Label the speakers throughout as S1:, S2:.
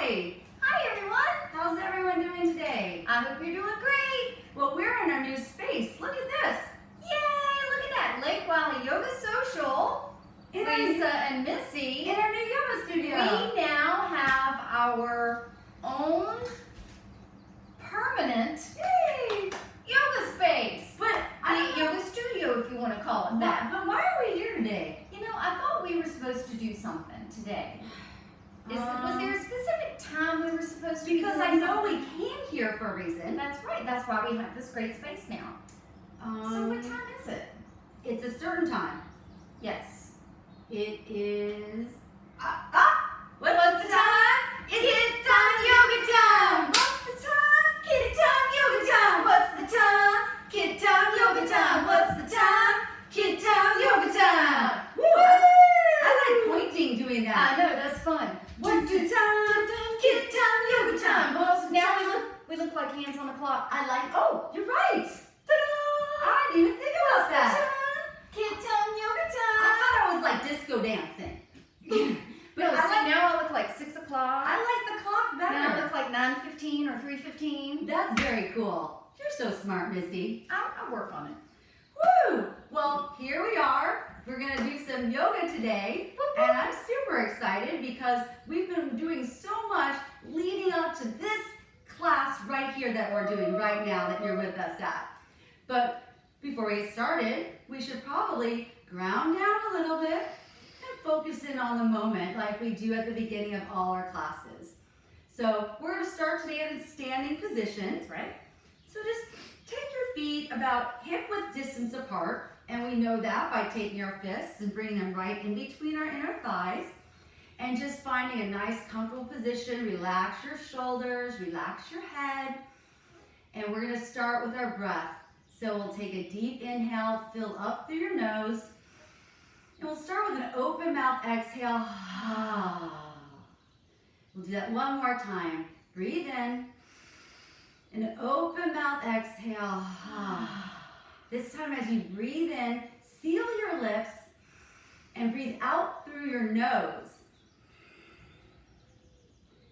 S1: Hi! Hi everyone! How's everyone doing today? I hope you're doing great! Well, we're in our new space. Look at this! Yay! Look at that! Lake Wylie Yoga Social. Lisa and Missy. In our new yoga studio. We now have our own permanent yoga space. But the yoga studio, if you want to call it that. But why are we here today? You know, I thought we were supposed to do something today. Was there a specific time we were supposed to? Because I know we came here for a reason. That's right. That's why we have this great space now. So what time is it? It's a certain time. Yes. It is. What's the time? It's KidTime Yoga Time. What's the time? KidTime Yoga Time. What's the time? KidTime Yoga Time. What's the time? KidTime Yoga Time. Woo! I like pointing doing that. I know, that's fun. What's the time? KidTime Yoga Time. Well, now we look like hands on the clock. I like. Oh, you're right. Ta-da! I didn't even think about that. KidTime Yoga Time. I thought I was like disco dancing. But now I look like 6 o'clock. I like the clock better. Now I look like 9:15 or 3:15. That's very cool. You're so smart, Missy. I'll work on it. Woo! Well, here we are. We're going to do some yoga today. And I'm super excited because we've been doing so much leading up to this class right here that we're doing right now that you're with us at. But before we get started, we should probably ground down a little bit and focus in on the moment like we do at the beginning of all our classes. So we're going to start today in a standing position, right? So just take your feet about hip-width distance apart, and we know that by taking our fists and bringing them right in between our inner thighs, and just finding a nice comfortable position. Relax your shoulders, relax your head, and we're going to start with our breath. So we'll take a deep inhale, fill up through your nose, and we'll start with an open mouth exhale. We'll do that one more time. Breathe in. An open mouth exhale. This time as you breathe in, seal your lips and breathe out through your nose.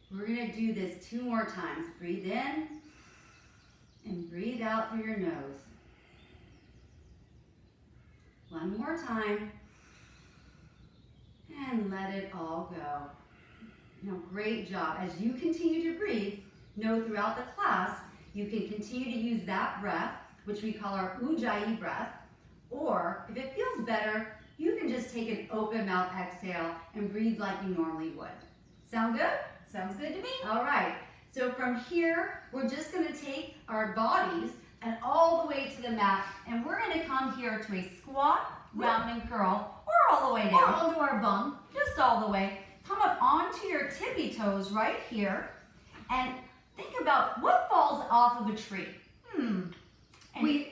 S1: We're going to do this 2 more times. Breathe in and breathe out through your nose. One more time. And let it all go. Now, great job. As you continue to breathe, know throughout the class, you can continue to use that breath, which we call our Ujjayi breath, or if it feels better, you can just take an open mouth exhale and breathe like you normally would. Sound good? Sounds good to me. All right, so from here, we're just gonna take our bodies and all the way to the mat, and we're gonna come here to a squat, round and curl, or all the way down. Or onto our bum, just all the way. Come up onto your tippy toes right here, and think about what falls off of a tree.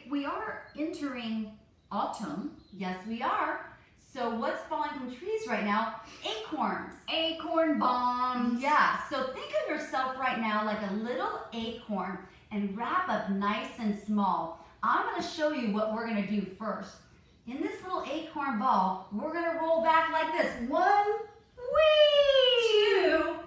S1: We are entering autumn. Yes, we are. So what's falling from trees right now? Acorns. Acorn bombs. Yeah, so think of yourself right now like a little acorn and wrap up nice and small. I'm going to show you what we're going to do first. In this little acorn ball, we're going to roll back like this. 1, 2,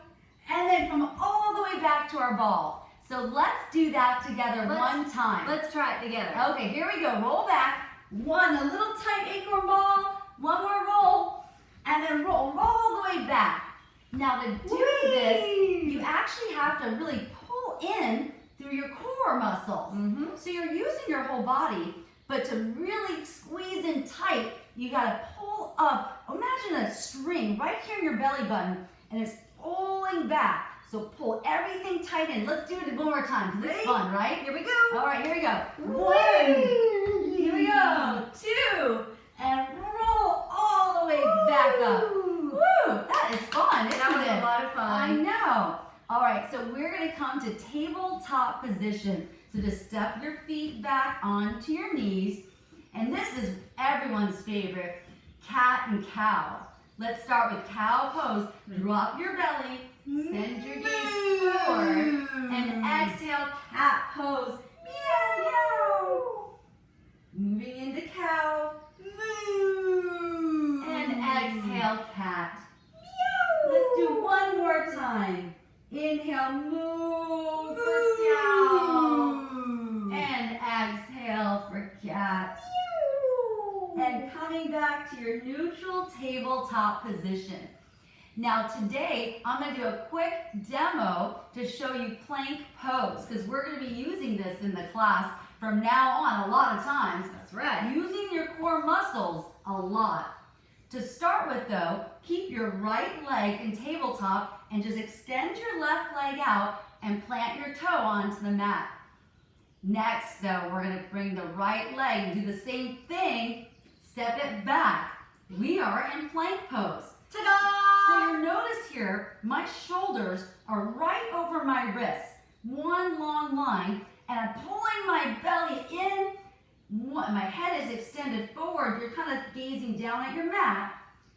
S1: and then come all the way back to our ball. So let's do that together one time. Let's try it together. Okay, here we go. Roll back. 1, a little tight acorn ball. 1 more roll. And then roll all the way back. Now to do this, you actually have to really pull in through your core muscles. So you're using your whole body, but to really squeeze in tight, you gotta pull up. Imagine a string right here in your belly button, and it's pulling back. So pull everything tight in. Let's do it one more time because it's fun, right? Here we go. All right, here we go. 1. Here we go. 2. And roll all the way back up. Woo! That is fun, isn't it? That was a lot of fun. I know. All right, so we're going to come to tabletop position. So just step your feet back onto your knees. And this is everyone's favorite, cat and cow. Let's start with cow pose. Drop your belly. Send your gaze forward and exhale, cat pose. Meow, meow. Moving into cow. Moo. And exhale, cat. Meow. Let's do one more time. Inhale, move for cow. And exhale for cat. And coming back to your neutral tabletop position. Now today, I'm going to do a quick demo to show you plank pose, because we're going to be using this in the class from now on a lot of times.
S2: That's right.
S1: Using your core muscles a lot. To start with though, keep your right leg in tabletop and just extend your left leg out and plant your toe onto the mat. Next though, we're going to bring the right leg and do the same thing, step it back. We are in plank pose.
S2: Ta-da!
S1: So you'll notice here, my shoulders are right over my wrists, one long line, and I'm pulling my belly in. My head is extended forward. You're kind of gazing down at your mat.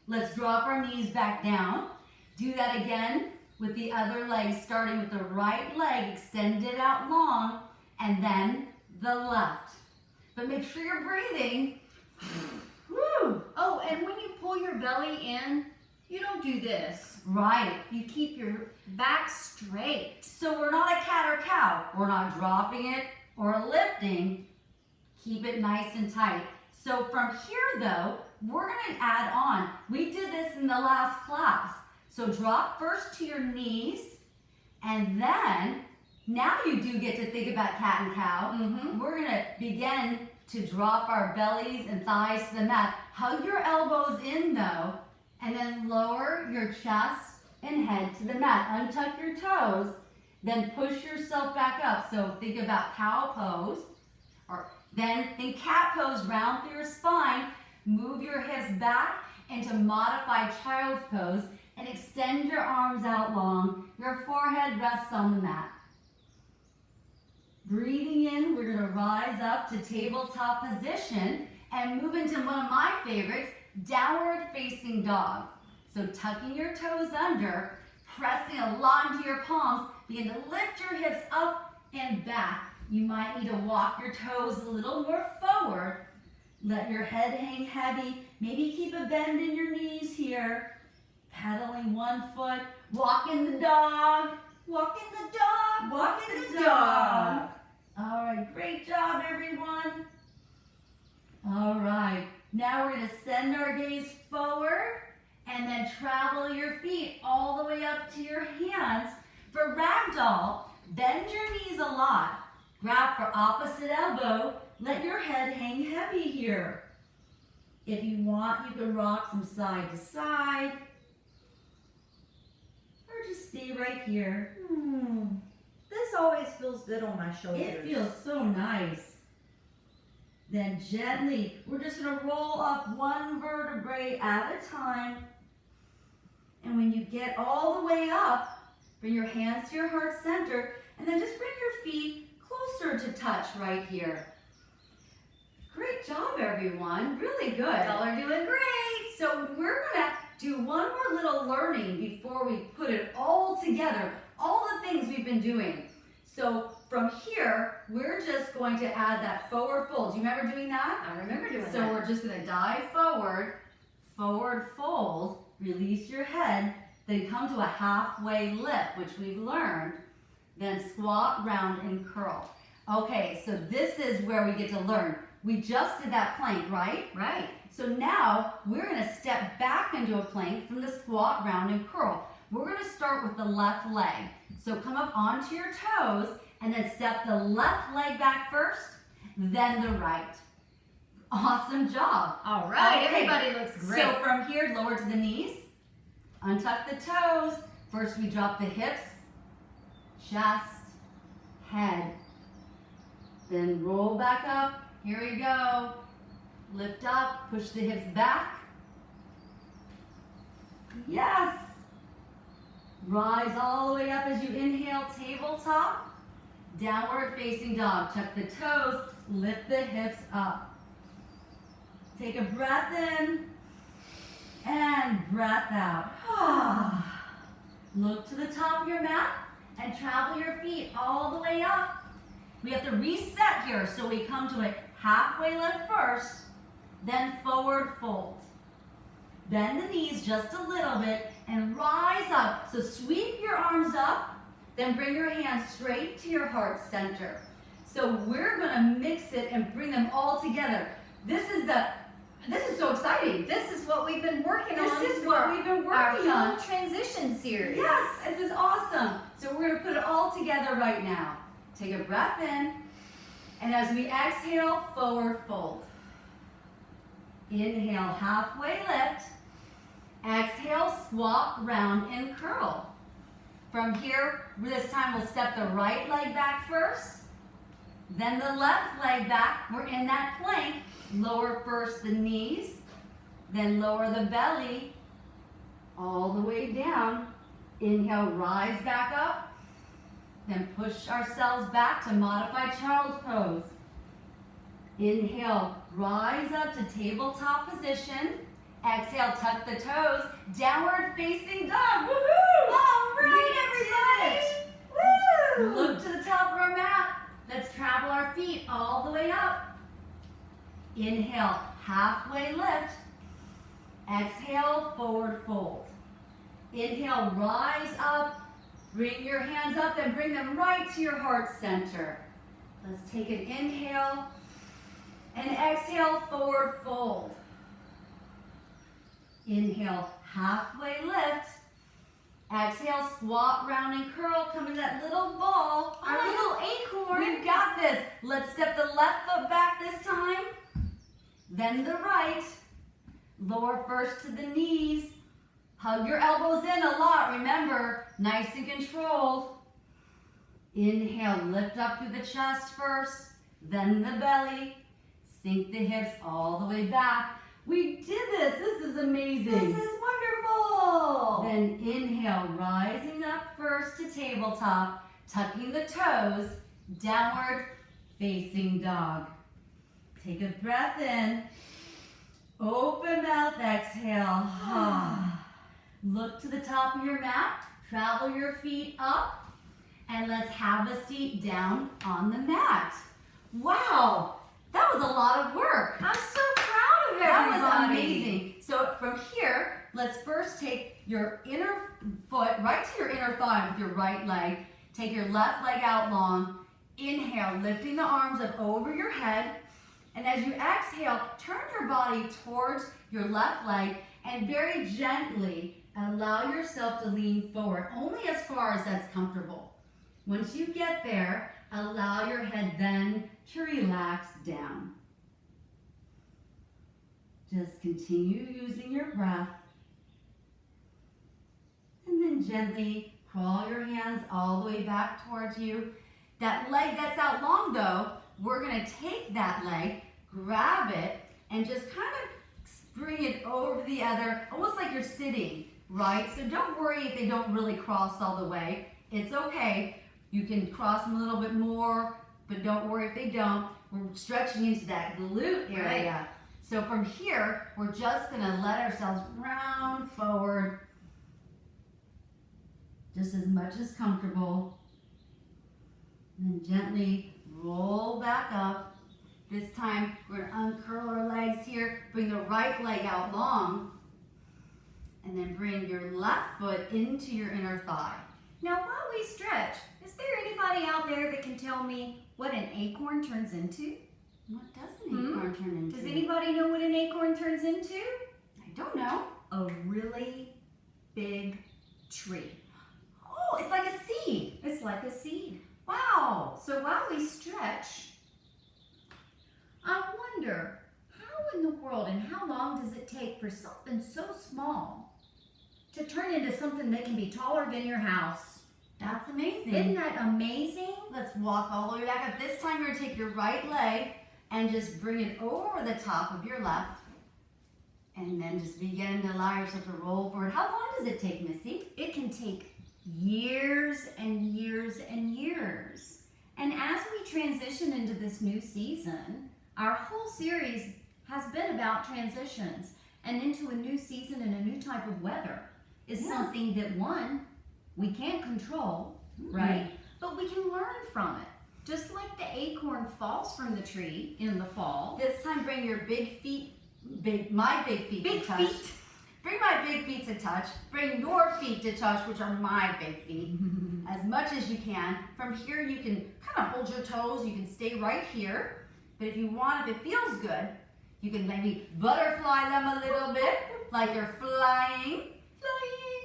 S1: Let's drop our knees back down. Do that again with the other leg, starting with the right leg extended out long, and then the left. But make sure you're breathing. Woo!
S2: Oh, and when you pull your belly in, you don't do this.
S1: Right.
S2: You keep your back straight.
S1: So we're not a cat or cow. We're not dropping it or lifting. Keep it nice and tight. So from here though, we're going to add on. We did this in the last class. So drop first to your knees, and then now you do get to think about cat and cow. We're going to begin to drop our bellies and thighs to the mat. Hug your elbows in though, and then lower your chest and head to the mat. Untuck your toes, then push yourself back up. So think about cow pose, or then think cat pose, round through your spine. Move your hips back into modified child's pose and extend your arms out long. Your forehead rests on the mat. Breathing in, we're going to rise up to tabletop position and move into one of my favorites, downward facing dog. So tucking your toes under, pressing a lot into your palms, begin to lift your hips up and back. You might need to walk your toes a little more forward. Let your head hang heavy. Maybe keep a bend in your knees here. Pedaling one foot, walking the dog. Walking the dog. Walking the dog. All right, great job, everyone. All right, now we're going to send our gaze forward and then travel your feet all the way up to your hands. For ragdoll, bend your knees a lot. Grab for opposite elbow. Let your head hang heavy here. If you want, you can rock from side to side. Or just stay right here.
S2: This always feels good on my shoulders.
S1: It feels so nice. Then gently, we're just going to roll up one vertebrae at a time. And when you get all the way up, bring your hands to your heart center, and then just bring your feet closer to touch right here. Great job, everyone. Really good.
S2: Y'all are doing great.
S1: So we're going to do one more little learning before we put it all together, all the things we've been doing. So from here, we're just going to add that forward fold. Do you remember doing that?
S2: I remember doing that.
S1: So we're just going to dive forward, forward fold, release your head, then come to a halfway lift, which we've learned, then squat, round, and curl. Okay, so this is where we get to learn. We just did that plank, right?
S2: Right.
S1: So now we're going to step back into a plank from the squat, round, and curl. We're going to start with the left leg. So come up onto your toes and then step the left leg back first, then the right. Awesome job.
S2: All right,
S1: Okay.
S2: everybody looks great.
S1: So from here, lower to the knees, untuck the toes. First we drop the hips, chest, head. Then roll back up. Here we go. Lift up, push the hips back. Yes. Rise all the way up as you inhale, tabletop. Downward facing dog. Tuck the toes, lift the hips up. Take a breath in and breath out. Look to the top of your mat and travel your feet all the way up. We have to reset here, so we come to a halfway lift first, then forward fold. Bend the knees just a little bit and rise up. So sweep your arms up
S3: Then bring your hands straight to your heart center. So we're gonna mix it and bring them all together. This is so exciting.
S1: This is what we've been working on.
S3: This is what we've been working
S1: our
S3: on.
S1: whole transition series.
S3: Yes, this is awesome. So we're gonna put it all together right now. Take a breath in, and as we exhale, forward fold. Inhale, halfway lift. Exhale, swap, round, and curl. From here, this time we'll step the right leg back first, then the left leg back. We're in that plank. Lower first the knees, then lower the belly all the way down. Inhale, rise back up, then push ourselves back to modified child's pose. Inhale, rise up to tabletop position. Exhale, tuck the toes, downward facing dog. Woohoo!
S1: All right, everybody. Woo!
S3: Look to the top of our mat. Let's travel our feet all the way up. Inhale, halfway lift. Exhale, forward fold. Inhale, rise up. Bring your hands up and bring them right to your heart center. Let's take an inhale and exhale, forward fold. Inhale, halfway lift. Exhale, swap, round, and curl. Come in that little ball.
S1: Our little acorn.
S3: We've got this. Let's step the left foot back this time. Then the right. Lower first to the knees. Hug your elbows in a lot. Remember, nice and controlled. Inhale, lift up through the chest first, then the belly. Sink the hips all the way back. We did this. This is amazing.
S1: This is wonderful.
S3: Then inhale, rising up first to tabletop, tucking the toes, downward facing dog. Take a breath in. Open mouth, exhale. Look to the top of your mat. Travel your feet up. And let's have a seat down on the mat. Wow, that was a lot of work.
S1: I'm so proud of everybody.
S3: That was amazing. So from here, let's first take your inner foot right to your inner thigh with your right leg. Take your left leg out long. Inhale, lifting the arms up over your head. And as you exhale, turn your body towards your left leg and very gently allow yourself to lean forward, only as far as that's comfortable. Once you get there, allow your head then to relax down. Just continue using your breath. And then gently crawl your hands all the way back towards you. That leg that's out long though, we're gonna take that leg, grab it, and just kind of bring it over the other, almost like you're sitting, right? So don't worry if they don't really cross all the way. It's okay. You can cross them a little bit more, but don't worry if they don't. We're stretching into that glute area.
S1: Right.
S3: So from here, we're just gonna let ourselves round forward, just as much as comfortable. And then gently roll back up. This time, we're gonna uncurl our legs here, bring the right leg out long, and then bring your left foot into your inner thigh.
S1: Now while we stretch, is there anybody out there that can tell me what an acorn turns into?
S3: What does an acorn turn into?
S1: Does anybody know what an acorn turns into?
S3: I don't know.
S1: A really big tree.
S3: Oh, it's like a seed.
S1: It's like a seed.
S3: Wow.
S1: So while we stretch, I wonder how in the world and how long does it take for something so small to turn into something that can be taller than your house?
S3: That's amazing.
S1: Isn't that amazing?
S3: Let's walk all the way back up. This time you're gonna take your right leg and just bring it over the top of your left. And then just begin to allow yourself to roll forward. How long does it take, Missy?
S1: It can take years and years and years. And as we transition into this new season, our whole series has been about transitions, and into a new season and a new type of weather is something that, one, we can't control, right? But we can learn from it. Just like the acorn falls from the tree in the fall.
S3: This time bring your big feet, my big feet
S1: Big
S3: to touch.
S1: feet.
S3: Bring my big feet to touch. Bring your feet to touch, which are my big feet. As much as you can. From here, you can kind of hold your toes. You can stay right here. But if you want, if it feels good, you can maybe butterfly them a little bit, like you're flying.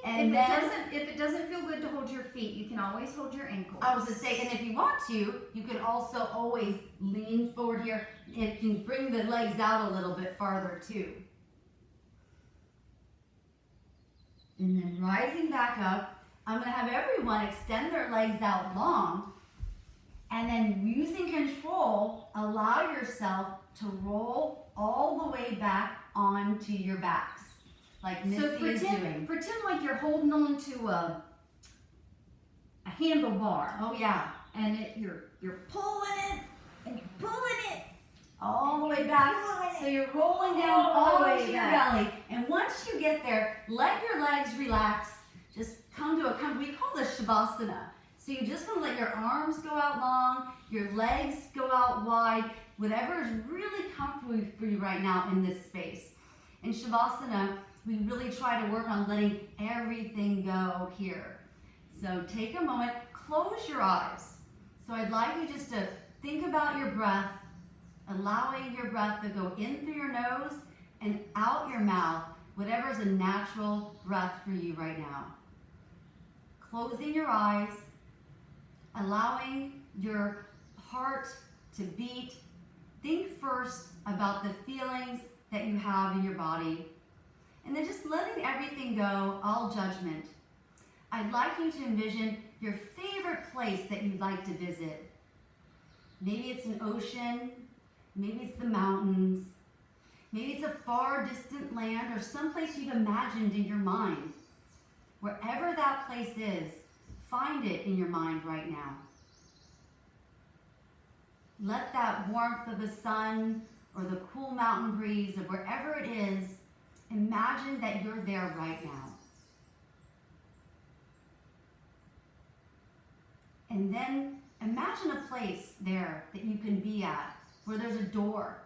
S3: And
S1: if it doesn't feel good to hold your feet, you can always hold your ankles.
S3: I was to say, and if you want to, you can also always lean forward here. It can bring the legs out a little bit farther too. And then rising back up, I'm going to have everyone extend their legs out long. And then using control, allow yourself to roll all the way back onto your backs. Like Missy is doing.
S1: Pretend like you're holding on to a handlebar.
S3: Oh yeah.
S1: And you're pulling it and you're pulling it
S3: all the way back. So you're rolling down all the way to your belly. And once you get there, let your legs relax. Just come to we call this Shavasana. So you just want to let your arms go out long, your legs go out wide, whatever is really comfortable for you right now in this space. In Shavasana, we really try to work on letting everything go here. So take a moment, close your eyes. So I'd like you just to think about your breath, allowing your breath to go in through your nose and out your mouth, whatever is a natural breath for you right now. Closing your eyes, allowing your heart to beat. Think first about the feelings that you have in your body. And then just letting everything go, all judgment. I'd like you to envision your favorite place that you'd like to visit. Maybe it's an ocean, maybe it's the mountains, maybe it's a far distant land or someplace you've imagined in your mind. Wherever that place is, find it in your mind right now. Let that warmth of the sun or the cool mountain breeze of wherever it is, imagine that you're there right now. And then imagine a place there that you can be at, where there's a door.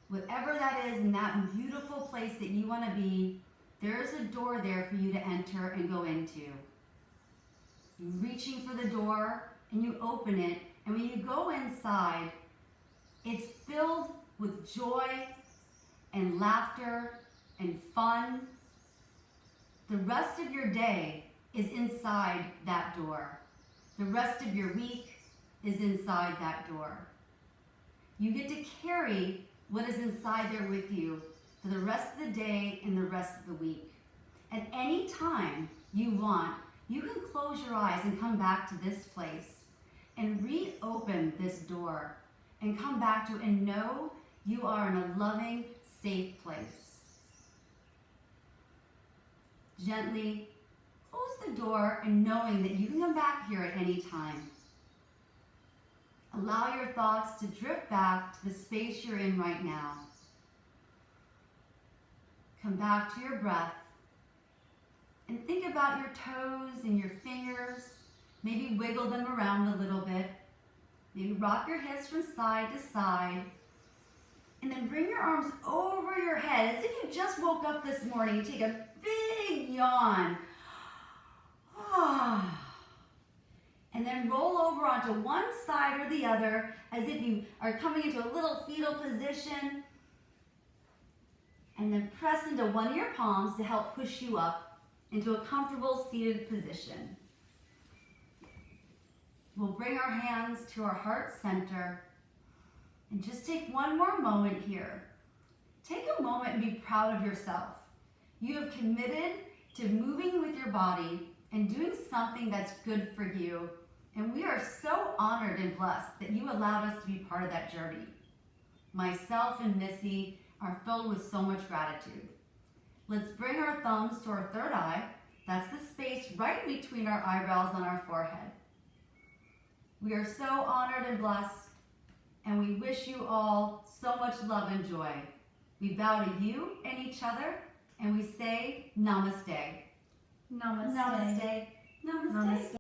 S3: Whatever that is in that beautiful place that you want to be, there's a door there for you to enter and go into. You're reaching for the door and you open it, and when you go inside, it's filled with joy and laughter and fun. The rest of your day is inside that door. The rest of your week is inside that door. You get to carry what is inside there with you for the rest of the day and the rest of the week. At any time you want, you can close your eyes and come back to this place and reopen this door and come back to it and know you are in a loving, safe place. Gently close the door and knowing that you can come back here at any time. Allow your thoughts to drift back to the space you're in right now. Come back to your breath and think about your toes and your fingers. Maybe wiggle them around a little bit. Maybe rock your hips from side to side. And then bring your arms over your head as if you just woke up this morning. Take a big yawn. And then roll over onto one side or the other as if you are coming into a little fetal position. And then press into one of your palms to help push you up into a comfortable seated position. We'll bring our hands to our heart center and just take one more moment here. Take a moment and be proud of yourself. You have committed to moving with your body and doing something that's good for you. And we are so honored and blessed that you allowed us to be part of that journey. Myself and Missy are filled with so much gratitude. Let's bring our thumbs to our third eye. That's the space right between our eyebrows on our forehead. We are so honored and blessed, and we wish you all so much love and joy. We bow to you and each other, and we say namaste.
S1: Namaste.
S3: Namaste. Namaste. Namaste.